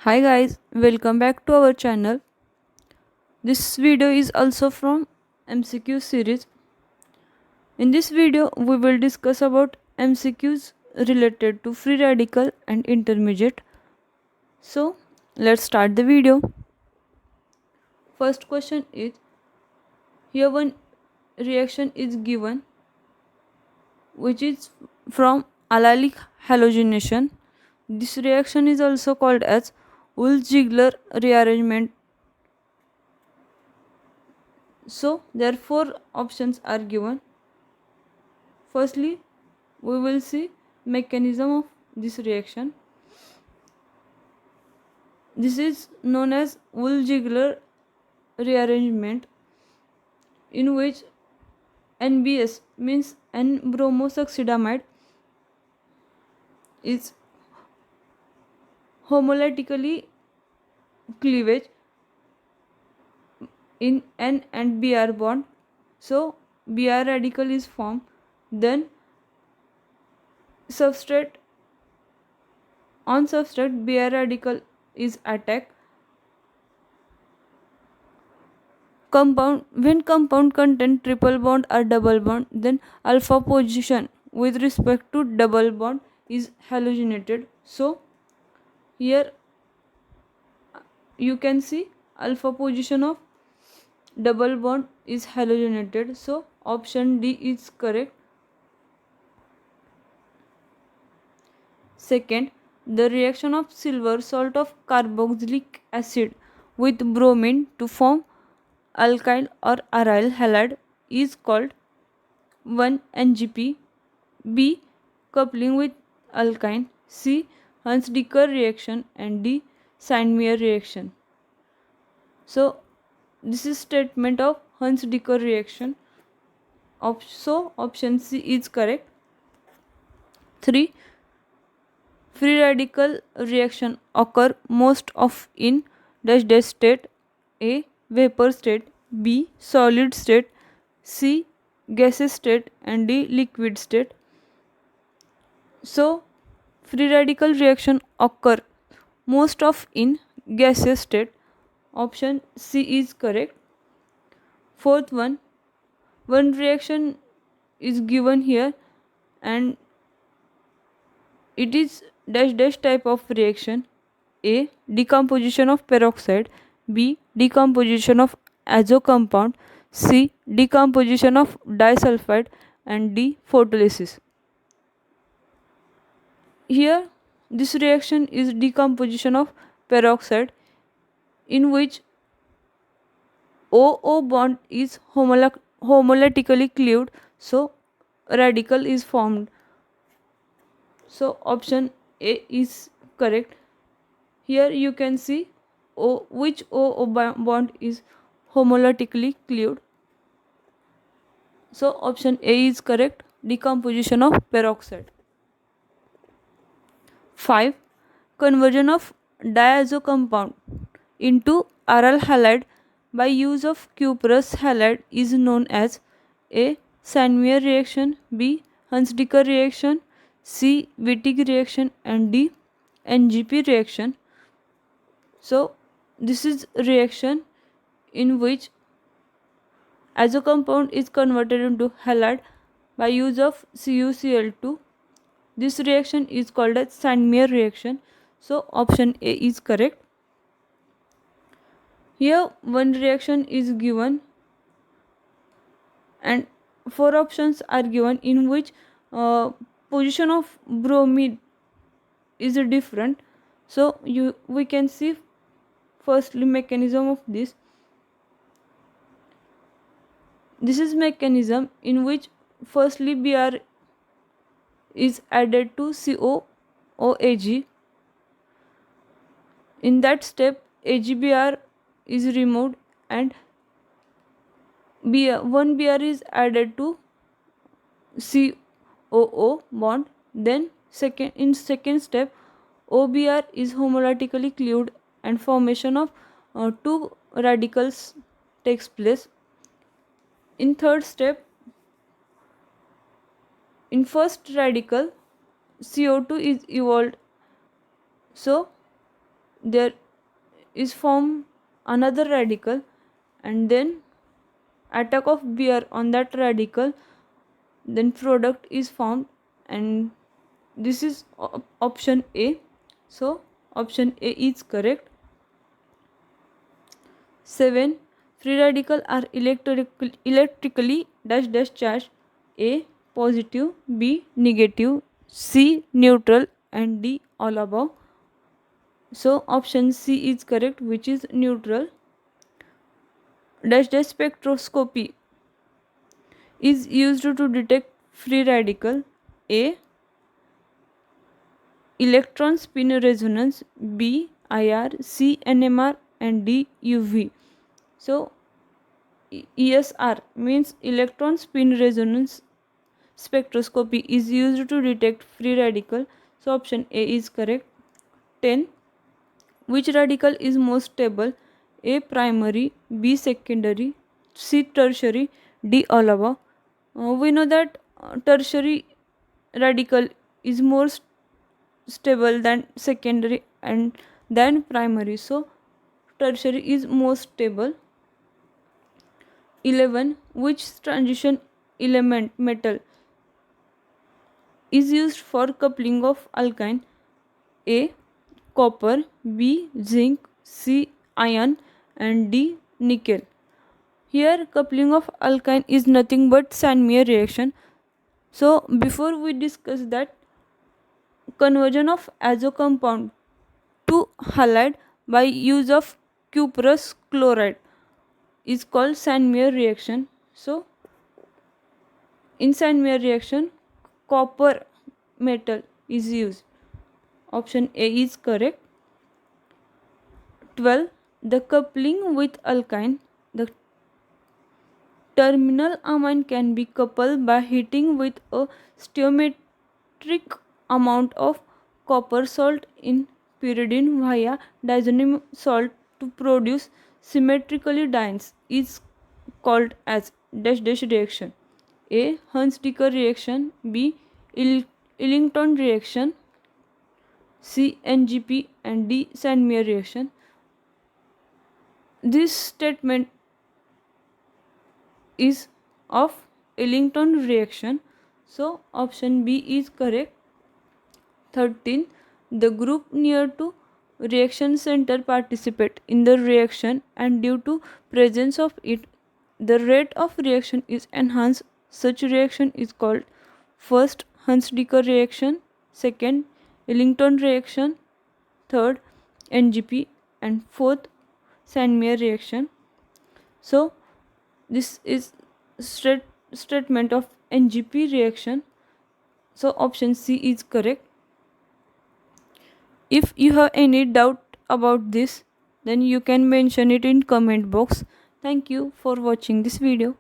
Hi guys, welcome back to our channel. This video is also from MCQ series. In this video, we will discuss about MCQs related to free radical and intermediate. So, let's start the video. First question is, here one reaction is given which is from allylic halogenation. This reaction is also called as Wolff-Ziegler rearrangement. So, therefore options are given. Firstly, we will see mechanism of this reaction. This is known as Wolff-Ziegler rearrangement, in which NBS means N-bromosuccinimide is homolytically cleavage in N and Br bond. So Br radical is formed. Then substrate Br radical is attacked. Compound When compound contain triple bond or double bond, then alpha position with respect to double bond is halogenated. So here you can see alpha position of double bond is halogenated. So option D is correct. Second, the reaction of silver salt of carboxylic acid with bromine to form alkyl or aryl halide is called 1. NGP, B. Coupling with alkyne, C. Hunsdiker reaction, and D. Sandmeyer reaction. So this is statement of Hunsdiker reaction. So option C is correct. 3. Free radical reaction occur most of in dash dash state: A. Vapor state, B. Solid state, C. Gaseous state, and D. Liquid state. So free radical reaction occur most of in gaseous state. Option C is correct. Fourth one reaction is given here, and it is dash dash type of reaction: A. Decomposition of peroxide, B. Decomposition of azo compound, C. Decomposition of disulfide, and D. Photolysis. Here this reaction is decomposition of peroxide, in which OO bond is homolytically cleaved, so radical is formed. So option A is correct. Here you can see which OO bond is homolytically cleaved. So option A is correct. Decomposition of peroxide. 5. Conversion of diazo compound into aryl halide by use of cuprous halide is known as A. Sandmeyer reaction, B. Hunsdiker reaction, C. Wittig reaction, and D. NGP reaction. So this is reaction in which azo compound is converted into halide by use of CuCl2. This reaction is called as Sandmeyer reaction. So option A is correct. Here one reaction is given and four options are given, in which position of bromide is different. So we can see firstly mechanism of this. This is mechanism in which firstly Br is added to COOAG. In that step AgBr is removed and one Br is added to COO bond. Then in second step OBr is homolytically cleaved and formation of two radicals takes place. In third step, in first radical CO2 is evolved, so there is formed another radical, and then attack of Beer on that radical, then product is found, and this is option A. So option A is correct. 7. Free radical are electrically dash dash charged. A positive, B negative, C neutral, and D all above. So option C is correct, which is neutral. Dash dash spectroscopy is used to detect free radical. A electron spin resonance, B IR, C NMR, and D UV. So ESR means electron spin resonance spectroscopy is used to detect free radical. So option A is correct. 10. Which radical is most stable? A primary, B secondary, C tertiary, D all above. We know that tertiary radical is more stable than secondary and then primary, so tertiary is most stable. 11. Which transition element metal is used for coupling of alkyne? A copper, B zinc, C iron, and D nickel. Here coupling of alkyne is nothing but Sandmeyer reaction. So before we discuss that, conversion of azo compound to halide by use of cuprous chloride is called Sandmeyer reaction. So in Sandmeyer reaction, copper metal is used. Option A is correct. 12. The coupling with alkyne, the terminal amine can be coupled by heating with a stoichiometric amount of copper salt in pyridine via diazonium salt to produce symmetrically dienes is called as dash dash reaction. A. Huns-Dicker reaction, B. Ellington reaction, C. NGP, and D. Sandmeyer reaction. This statement is of Ellington reaction, so option B is correct. 13. The group near to reaction center participate in the reaction, and due to presence of it, the rate of reaction is enhanced. Such reaction is called first Huns-Dicker reaction, second Ellington reaction, third NGP, and fourth Sandmeyer reaction. So this is statement of NGP reaction. So option C is correct. If you have any doubt about this, then you can mention it in comment box. Thank you for watching this video.